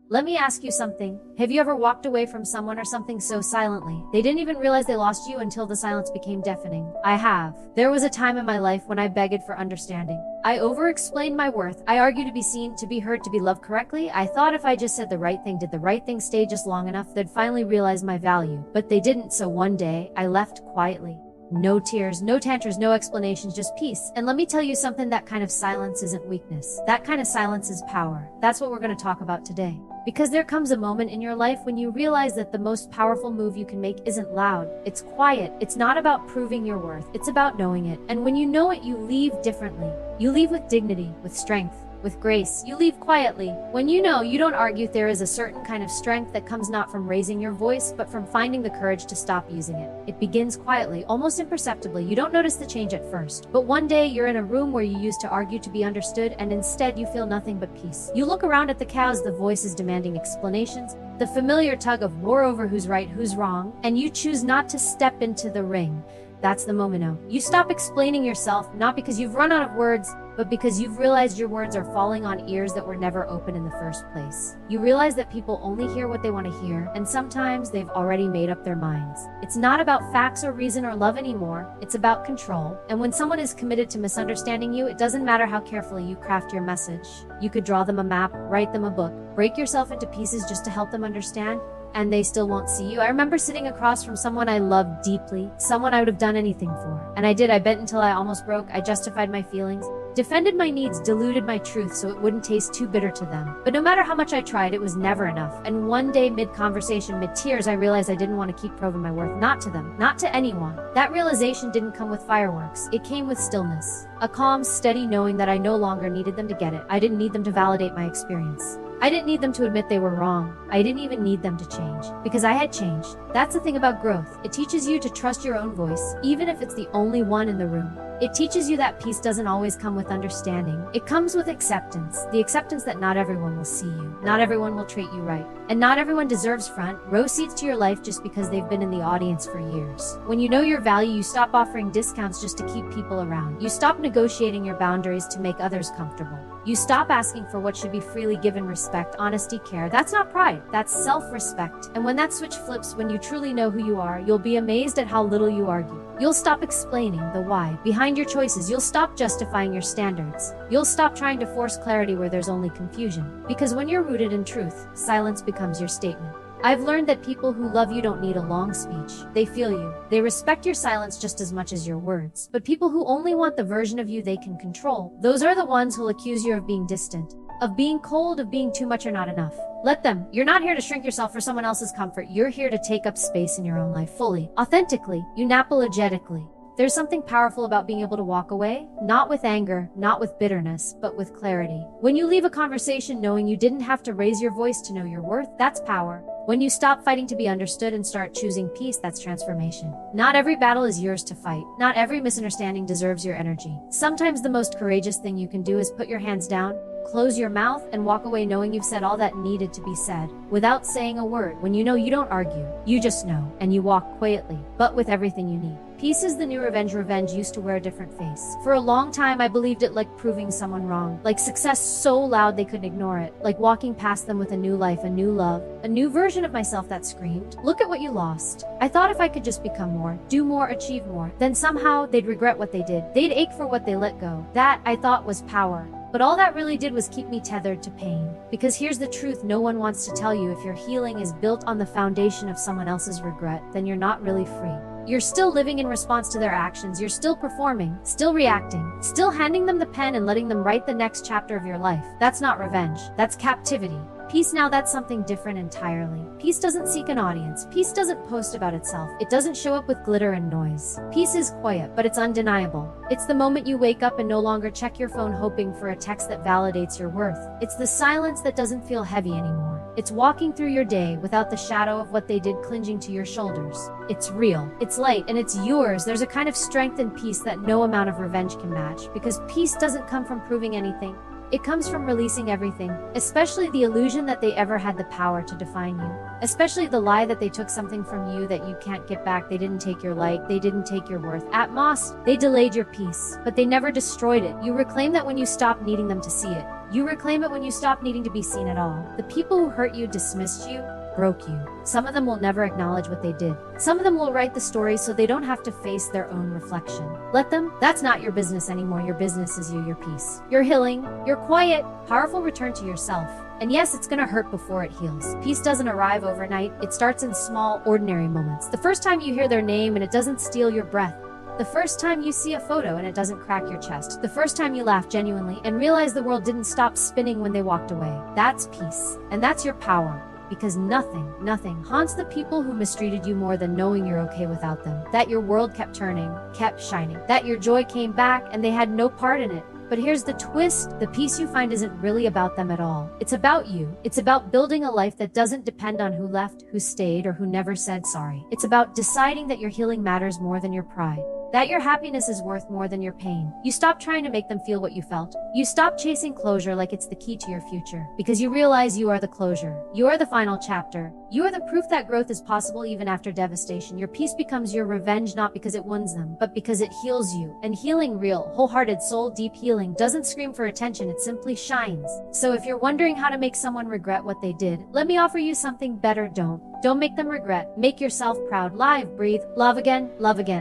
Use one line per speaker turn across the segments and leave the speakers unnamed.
Let me ask you something. Have you ever walked away from someone or something so silently they didn't even realize they lost you until the silence became deafening? I have. There was a time in my life when I begged for understanding. I over-explained my worth. I argued to be seen, to be heard, to be loved correctly. I thought if I just said the right thing, did the right thing, stayed just long enough, they'd finally realize my value. But they didn't, so one day, I left quietly. No tears, no tantrums, no explanations, just peace. And let me tell you something, that kind of silence isn't weakness. That kind of silence is power. That's what we're going to talk about today. Because there comes a moment in your life when you realize that the most powerful move you can make isn't loud, it's quiet. It's not about proving your worth, it's about knowing it. And when you know it, you leave differently. You leave with dignity, with strength, with grace. You leave quietly. When you know, you don't argue. There is a certain kind of strength that comes not from raising your voice, but from finding the courage to stop using it. It begins quietly, almost imperceptibly. You don't notice the change at first. But one day you're in a room where you used to argue to be understood, and instead you feel nothing but peace. You look around at the chaos, the voices demanding explanations, the familiar tug of war over who's right, who's wrong, and you choose not to step into the ring. That's the moment now. You stop explaining yourself, not because you've run out of words, but because you've realized your words are falling on ears that were never open in the first place. You realize that people only hear what they want to hear, and sometimes they've already made up their minds. It's not about facts or reason or love anymore, it's about control. And when someone is committed to misunderstanding you, it doesn't matter how carefully you craft your message. You could draw them a map, write them a book, break yourself into pieces just to help them understand, and they still won't see you. I remember sitting across from someone I loved deeply, someone I would have done anything for. And I did. I bent until I almost broke. I justified my feelings, defended my needs, diluted my truth so it wouldn't taste too bitter to them. But no matter how much I tried, it was never enough. And one day, mid-conversation, mid-tears, I realized I didn't want to keep proving my worth. Not to them, not to anyone. That realization didn't come with fireworks. It came with stillness. A calm, steady knowing that I no longer needed them to get it. I didn't need them to validate my experience. I didn't need them to admit they were wrong. I didn't even need them to change, because I had changed. That's the thing about growth. It teaches you to trust your own voice, even if it's the only one in the room. It teaches you that peace doesn't always come with understanding. It comes with acceptance. The acceptance that not everyone will see you. Not everyone will treat you right. And not everyone deserves front row seats to your life just because they've been in the audience for years. When you know your value, you stop offering discounts just to keep people around. You stop negotiating your boundaries to make others comfortable. You stop asking for what should be freely given: respect, honesty, care. That's not pride, that's self-respect. And when that switch flips, when you truly know who you are, you'll be amazed at how little you argue. You'll stop explaining the why behind your choices. You'll stop justifying your standards. You'll stop trying to force clarity where there's only confusion. Because when you're rooted in truth, silence becomes your statement. I've learned that people who love you don't need a long speech. They feel you. They respect your silence just as much as your words. But people who only want the version of you they can control, those are the ones who'll accuse you of being distant, of being cold, of being too much or not enough. Let them. You're not here to shrink yourself for someone else's comfort. You're here to take up space in your own life fully, authentically, unapologetically. There's something powerful about being able to walk away, not with anger, not with bitterness, but with clarity. When you leave a conversation knowing you didn't have to raise your voice to know your worth, that's power. When you stop fighting to be understood and start choosing peace, that's transformation. Not every battle is yours to fight. Not every misunderstanding deserves your energy. Sometimes the most courageous thing you can do is put your hands down, close your mouth, and walk away knowing you've said all that needed to be said, without saying a word. When you know, you don't argue. You just know, and you walk quietly, but with everything you need. Peace is the new revenge. Revenge used to wear a different face. For a long time, I believed it like proving someone wrong, like success so loud they couldn't ignore it, like walking past them with a new life, a new love, a new version of myself that screamed, "Look at what you lost." I thought if I could just become more, do more, achieve more, then somehow they'd regret what they did. They'd ache for what they let go. That, I thought, was power. But all that really did was keep me tethered to pain. Because here's the truth no one wants to tell you: if your healing is built on the foundation of someone else's regret, then you're not really free. You're still living in response to their actions. You're still performing, still reacting, still handing them the pen and letting them write the next chapter of your life. That's not revenge. That's captivity. Peace, now that's something different entirely. Peace doesn't seek an audience. Peace doesn't post about itself. It doesn't show up with glitter and noise. Peace is quiet, but it's undeniable. It's the moment you wake up and no longer check your phone hoping for a text that validates your worth. It's the silence that doesn't feel heavy anymore. It's walking through your day without the shadow of what they did clinging to your shoulders. It's real, it's light, and it's yours. There's a kind of strength and peace that no amount of revenge can match, because peace doesn't come from proving anything. It comes from releasing everything, especially the illusion that they ever had the power to define you. Especially the lie that they took something from you that you can't get back. They didn't take your light, they didn't take your worth. At most, they delayed your peace, but they never destroyed it. You reclaim that when you stop needing them to see it. You reclaim it when you stop needing to be seen at all. The people who hurt you, dismissed you, broke you. Some of them will never acknowledge what they did. Some of them will write the story so they don't have to face their own reflection. Let them. That's not your business anymore. Your business is you, your peace, your healing, your quiet, powerful return to yourself. And yes, it's gonna hurt before it heals. Peace doesn't arrive overnight. It starts in small, ordinary moments. The first time you hear their name and it doesn't steal your breath. The first time you see a photo and it doesn't crack your chest. The first time you laugh genuinely and realize the world didn't stop spinning when they walked away. That's peace. And that's your power. Because nothing haunts the people who mistreated you more than knowing you're okay without them. That your world kept turning, kept shining. That your joy came back and they had no part in it. But here's the twist. The peace you find isn't really about them at all. It's about you. It's about building a life that doesn't depend on who left, who stayed, or who never said sorry. It's about deciding that your healing matters more than your pride. That your happiness is worth more than your pain. You stop trying to make them feel what you felt. You stop chasing closure like it's the key to your future. Because you realize you are the closure. You are the final chapter. You are the proof that growth is possible even after devastation. Your peace becomes your revenge not because it wounds them, but because it heals you. And healing, real, wholehearted, soul deep healing, doesn't scream for attention, it simply shines. So if you're wondering how to make someone regret what they did, let me offer you something better. Don't make them regret. Make yourself proud. Live, breathe, love again,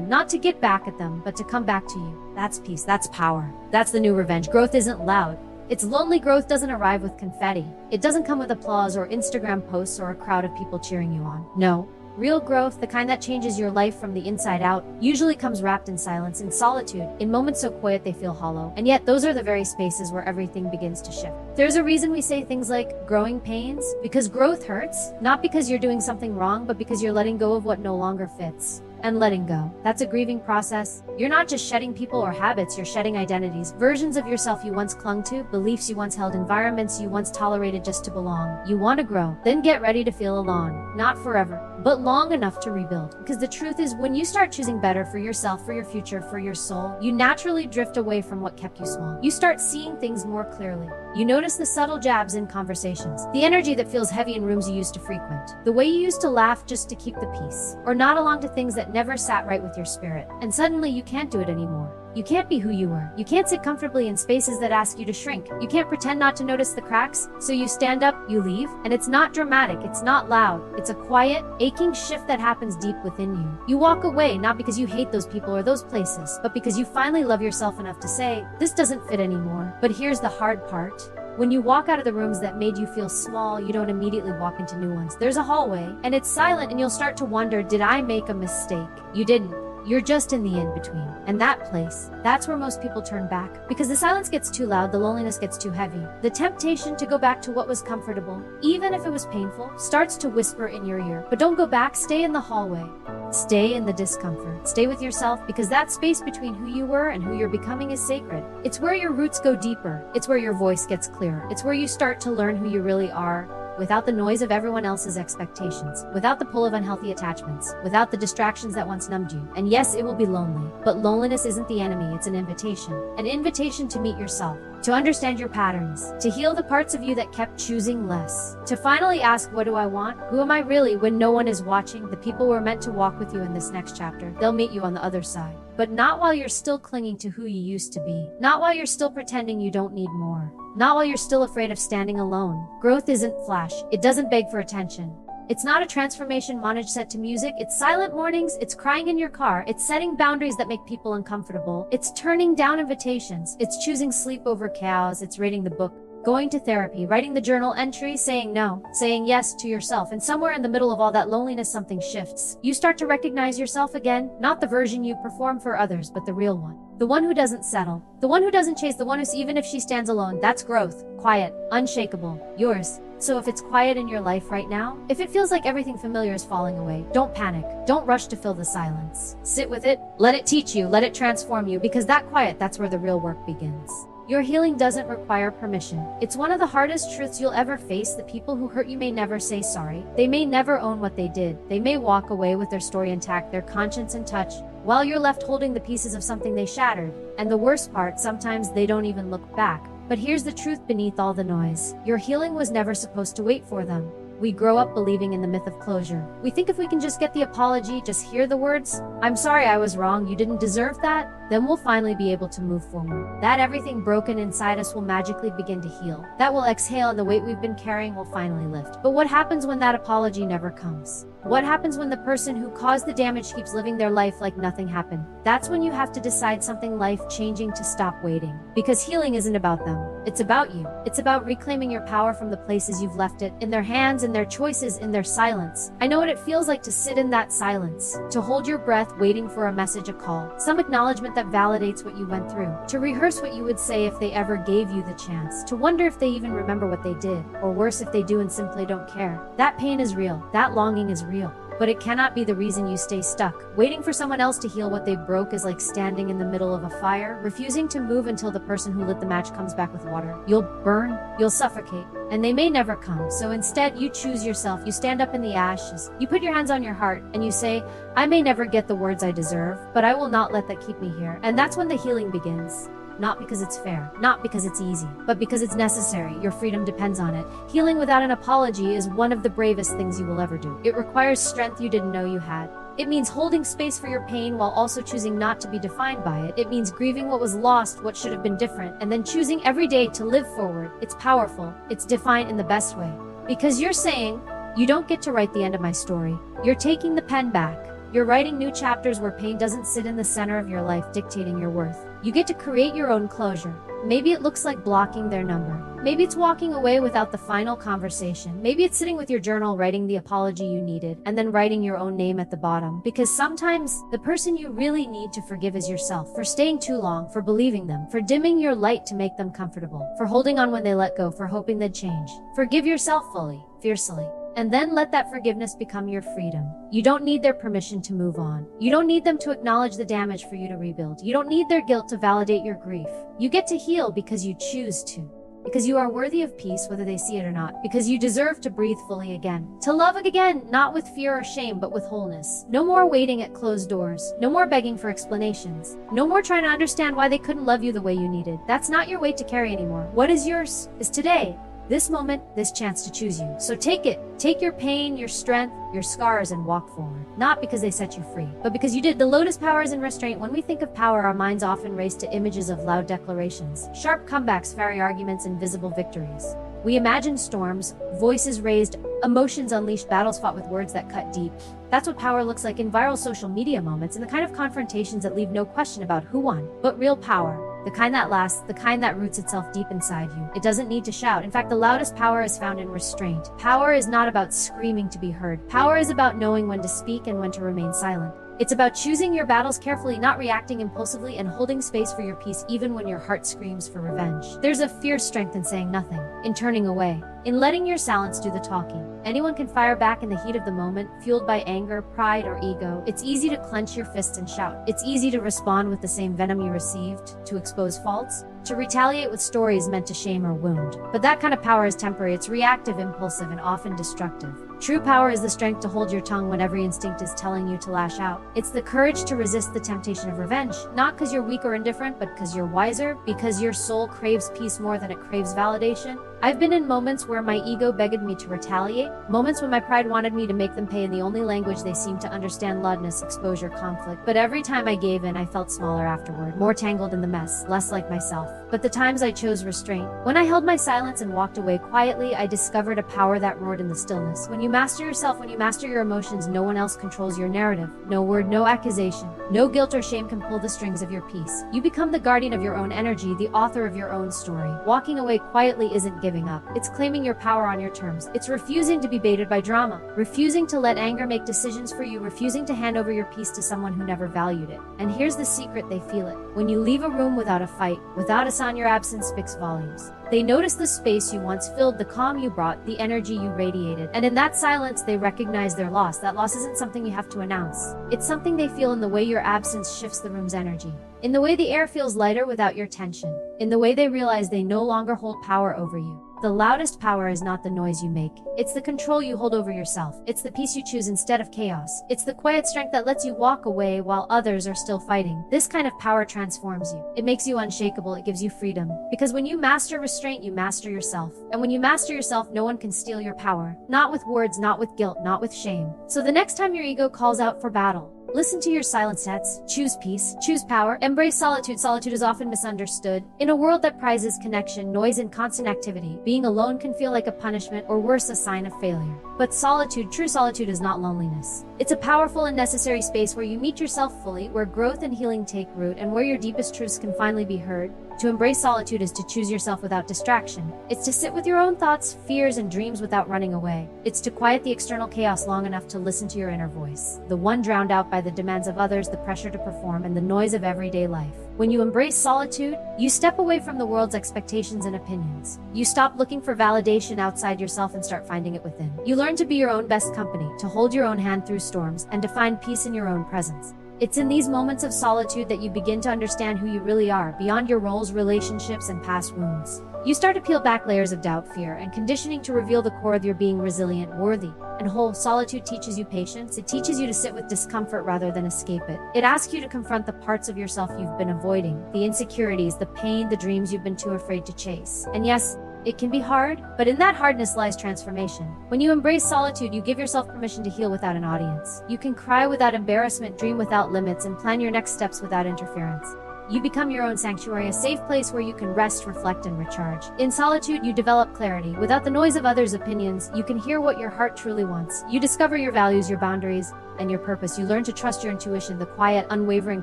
not to get back at them, but to come back to you. That's peace, that's power. That's the new revenge. Growth isn't loud. It's lonely. Growth doesn't arrive with confetti. It doesn't come with applause or Instagram posts or a crowd of people cheering you on. No. Real growth, the kind that changes your life from the inside out, usually comes wrapped in silence, in solitude, in moments so quiet they feel hollow. And yet, those are the very spaces where everything begins to shift. There's a reason we say things like growing pains, because growth hurts, not because you're doing something wrong, but because you're letting go of what no longer fits. And letting go, that's a grieving process. You're not just shedding people or habits, you're shedding identities, versions of yourself you once clung to, beliefs you once held, environments you once tolerated just to belong. You want to grow, then get ready to feel alone. Not forever, but long enough to rebuild. Because the truth is, when you start choosing better for yourself, for your future, for your soul, you naturally drift away from what kept you small. You start seeing things more clearly. You notice the subtle jabs in conversations, the energy that feels heavy in rooms you used to frequent, the way you used to laugh just to keep the peace, or nod along to things that never sat right with your spirit. And suddenly you can't do it anymore. You can't be who you were. You can't sit comfortably in spaces that ask you to shrink. You can't pretend not to notice the cracks. So you stand up, you leave, and it's not dramatic, it's not loud. It's a quiet, aching shift that happens deep within you. You walk away not because you hate those people or those places, but because you finally love yourself enough to say, this doesn't fit anymore. But here's the hard part. When you walk out of the rooms that made you feel small, you don't immediately walk into new ones. There's a hallway, and it's silent, and you'll start to wonder, did I make a mistake? You didn't. You're just in the in-between. And that place, that's where most people turn back. Because the silence gets too loud, the loneliness gets too heavy. The temptation to go back to what was comfortable, even if it was painful, starts to whisper in your ear. But don't go back, stay in the hallway. Stay in the discomfort. Stay with yourself, because that space between who you were and who you're becoming is sacred. It's where your roots go deeper. It's where your voice gets clearer. It's where you start to learn who you really are, without the noise of everyone else's expectations, without the pull of unhealthy attachments, without the distractions that once numbed you. And yes, it will be lonely, but loneliness isn't the enemy, it's an invitation to meet yourself, to understand your patterns, to heal the parts of you that kept choosing less, to finally ask, what do I want? Who am I really when no one is watching? The people who are meant to walk with you in this next chapter, they'll meet you on the other side. But not while you're still clinging to who you used to be. Not while you're still pretending you don't need more. Not while you're still afraid of standing alone. Growth isn't flash. It doesn't beg for attention. It's not a transformation montage set to music. It's silent mornings. It's crying in your car. It's setting boundaries that make people uncomfortable. It's turning down invitations. It's choosing sleep over chaos. It's reading the book, going to therapy, writing the journal entry, saying no, saying yes to yourself. And somewhere in the middle of all that loneliness, something shifts. You start to recognize yourself again, not the version you perform for others, but the real one. The one who doesn't settle. The one who doesn't chase. The one who's, even if she stands alone, that's growth. Quiet, unshakable, yours. So if it's quiet in your life right now, if it feels like everything familiar is falling away, don't panic. Don't rush to fill the silence. Sit with it. Let it teach you. Let it transform you. Because that quiet, that's where the real work begins. Your healing doesn't require permission. It's one of the hardest truths you'll ever face. The people who hurt you may never say sorry. They may never own what they did. They may walk away with their story intact, their conscience in touch, while you're left holding the pieces of something they shattered. And the worst part, sometimes they don't even look back. But here's the truth beneath all the noise. Your healing was never supposed to wait for them. We grow up believing in the myth of closure. We think if we can just get the apology, just hear the words, "I'm sorry I was wrong, you didn't deserve that," then we'll finally be able to move forward. That everything broken inside us will magically begin to heal. That will exhale and the weight we've been carrying will finally lift. But what happens when that apology never comes? What happens when the person who caused the damage keeps living their life like nothing happened? That's when you have to decide something life-changing to stop waiting. Because healing isn't about them. It's about you. It's about reclaiming your power from the places you've left it, in their hands, in their choices, in their silence. I know what it feels like to sit in that silence, to hold your breath waiting for a message, a call, some acknowledgement that validates what you went through, to rehearse what you would say if they ever gave you the chance, to wonder if they even remember what they did, or worse if they do and simply don't care. That pain is real. That longing is real. But it cannot be the reason you stay stuck. Waiting for someone else to heal what they broke is like standing in the middle of a fire, refusing to move until the person who lit the match comes back with water. You'll burn, you'll suffocate, and they may never come. So instead, you choose yourself. You stand up in the ashes. You put your hands on your heart and you say, "I may never get the words I deserve, but I will not let that keep me here." And that's when the healing begins. Not because it's fair, not because it's easy, but because it's necessary. Your freedom depends on it. Healing without an apology is one of the bravest things you will ever do. It requires strength you didn't know you had. It means holding space for your pain while also choosing not to be defined by it. It means grieving what was lost, what should have been different, and then choosing every day to live forward. It's powerful. It's defined in the best way. Because you're saying, "You don't get to write the end of my story." You're taking the pen back. You're writing new chapters where pain doesn't sit in the center of your life dictating your worth. You get to create your own closure. Maybe it looks like blocking their number. Maybe it's walking away without the final conversation. Maybe it's sitting with your journal writing the apology you needed and then writing your own name at the bottom. Because sometimes the person you really need to forgive is yourself, for staying too long, for believing them, for dimming your light to make them comfortable, for holding on when they let go, for hoping they'd change. Forgive yourself fully, fiercely. And then let that forgiveness become your freedom. You don't need their permission to move on. You don't need them to acknowledge the damage for you to rebuild. You don't need their guilt to validate your grief. You get to heal because you choose to. Because you are worthy of peace whether they see it or not. Because you deserve to breathe fully again. To love again, not with fear or shame, but with wholeness. No more waiting at closed doors. No more begging for explanations. No more trying to understand why they couldn't love you the way you needed. That's not your weight to carry anymore. What is yours is today. This moment, this chance to choose you. So take it. Take your pain, your strength, your scars, and walk forward. Not because they set you free, but because you did. The Loudest power is in restraint. When we think of power, our minds often race to images of loud declarations, sharp comebacks, fiery arguments, and visible victories. We imagine storms, voices raised, emotions unleashed, battles fought with words that cut deep. That's what power looks like in viral social media moments, and the kind of confrontations that leave no question about who won. But real power, the kind that lasts, the kind that roots itself deep inside you. It doesn't need to shout. In fact, the loudest power is found in restraint. Power is not about screaming to be heard. Power is about knowing when to speak and when to remain silent. It's about choosing your battles carefully, not reacting impulsively, and holding space for your peace even when your heart screams for revenge. There's a fierce strength in saying nothing, in turning away, in letting your silence do the talking. Anyone can fire back in the heat of the moment, fueled by anger, pride, or ego. It's easy to clench your fists and shout. It's easy to respond with the same venom you received, to expose faults, to retaliate with stories meant to shame or wound. But that kind of power is temporary. It's reactive, impulsive, and often destructive. True power is the strength to hold your tongue when every instinct is telling you to lash out. It's the courage to resist the temptation of revenge, not because you're weak or indifferent, but because you're wiser, because your soul craves peace more than it craves validation. I've been in moments where my ego begged me to retaliate, moments when my pride wanted me to make them pay in the only language they seemed to understand: loudness, exposure, conflict. But every time I gave in, I felt smaller afterward, more tangled in the mess, less like myself. But the times I chose restraint, when I held my silence and walked away quietly, I discovered a power that roared in the stillness. When you master yourself, when you master your emotions, no one else controls your narrative. No word, no accusation, no guilt or shame can pull the strings of your peace. You become the guardian of your own energy, the author of your own story. Walking away quietly isn't giving up. It's claiming your power on your terms. It's refusing to be baited by drama, refusing to let anger make decisions for you, refusing to hand over your peace to someone who never valued it. And here's the secret: they feel it. When you leave a room without a fight, without a sign, your absence speaks volumes. They notice the space you once filled, the calm you brought, the energy you radiated. And in that silence, they recognize their loss. That loss isn't something you have to announce. It's something they feel in the way your absence shifts the room's energy, in the way the air feels lighter without your tension, in the way they realize they no longer hold power over you. The loudest power is not the noise you make. It's the control you hold over yourself. It's the peace you choose instead of chaos. It's the quiet strength that lets you walk away while others are still fighting. This kind of power transforms you. It makes you unshakable. It gives you freedom. Because when you master restraint, you master yourself. And when you master yourself, no one can steal your power. Not with words, not with guilt, not with shame. So the next time your ego calls out for battle, listen to your silent sets, choose peace, choose power, embrace solitude. Solitude is often misunderstood. In a world that prizes connection, noise, and constant activity, being alone can feel like a punishment or worse, a sign of failure. But solitude, true solitude, is not loneliness. It's a powerful and necessary space where you meet yourself fully, where growth and healing take root, and where your deepest truths can finally be heard. To embrace solitude is to choose yourself without distraction. It's to sit with your own thoughts, fears, and dreams without running away. It's to quiet the external chaos long enough to listen to your inner voice, the one drowned out by the demands of others, the pressure to perform, and the noise of everyday life. When you embrace solitude, you step away from the world's expectations and opinions. You stop looking for validation outside yourself and start finding it within. You learn to be your own best company, to hold your own hand through storms, and to find peace in your own presence. It's in these moments of solitude that you begin to understand who you really are, beyond your roles, relationships, and past wounds. You start to peel back layers of doubt, fear, and conditioning to reveal the core of your being: resilient, worthy, and whole. Solitude teaches you patience. It teaches you to sit with discomfort rather than escape it. It asks you to confront the parts of yourself you've been avoiding, the insecurities, the pain, the dreams you've been too afraid to chase. And yes, it can be hard, but in that hardness lies transformation. When you embrace solitude, you give yourself permission to heal without an audience. You can cry without embarrassment, dream without limits, and plan your next steps without interference. You become your own sanctuary, a safe place where you can rest, reflect, and recharge. In solitude, you develop clarity. Without the noise of others' opinions, you can hear what your heart truly wants. You discover your values, your boundaries, and your purpose. You learn to trust your intuition, the quiet, unwavering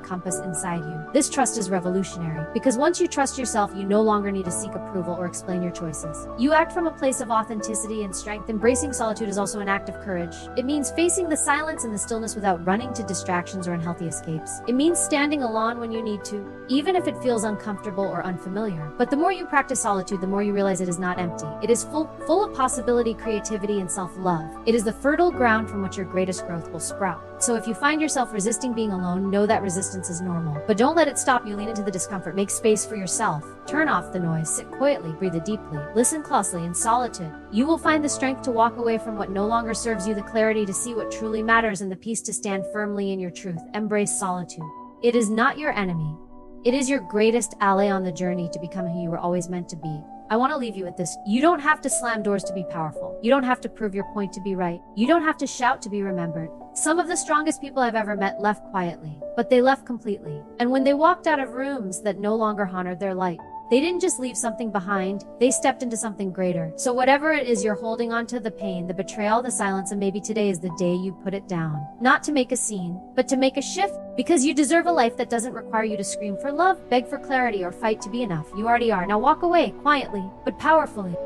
compass inside you. This trust is revolutionary, because once you trust yourself, you no longer need to seek approval or explain your choices. You act from a place of authenticity and strength. Embracing solitude is also an act of courage. It means facing the silence and the stillness without running to distractions or unhealthy escapes. It means standing alone when you need to, even if it feels uncomfortable or unfamiliar. But the more you practice solitude, the more you realize it is not empty. It is full of possibility, creativity, and self-love. It is the fertile ground from which your greatest growth will sprout. So if you find yourself resisting being alone, know that resistance is normal. But don't let it stop you. Lean into the discomfort. Make space for yourself. Turn off the noise. Sit quietly. Breathe deeply. Listen closely. In solitude, you will find the strength to walk away from what no longer serves you, the clarity to see what truly matters, and the peace to stand firmly in your truth. Embrace solitude. It is not your enemy. It is your greatest ally on the journey to become who you were always meant to be. I want to leave you with this. You don't have to slam doors to be powerful. You don't have to prove your point to be right. You don't have to shout to be remembered. Some of the strongest people I've ever met left quietly, but they left completely. And when they walked out of rooms that no longer honored their light, they didn't just leave something behind, they stepped into something greater. So whatever it is you're holding on to, the pain, the betrayal, the silence, and maybe today is the day you put it down. Not to make a scene, but to make a shift, because you deserve a life that doesn't require you to scream for love, beg for clarity, or fight to be enough. You already are. Now walk away quietly, but powerfully.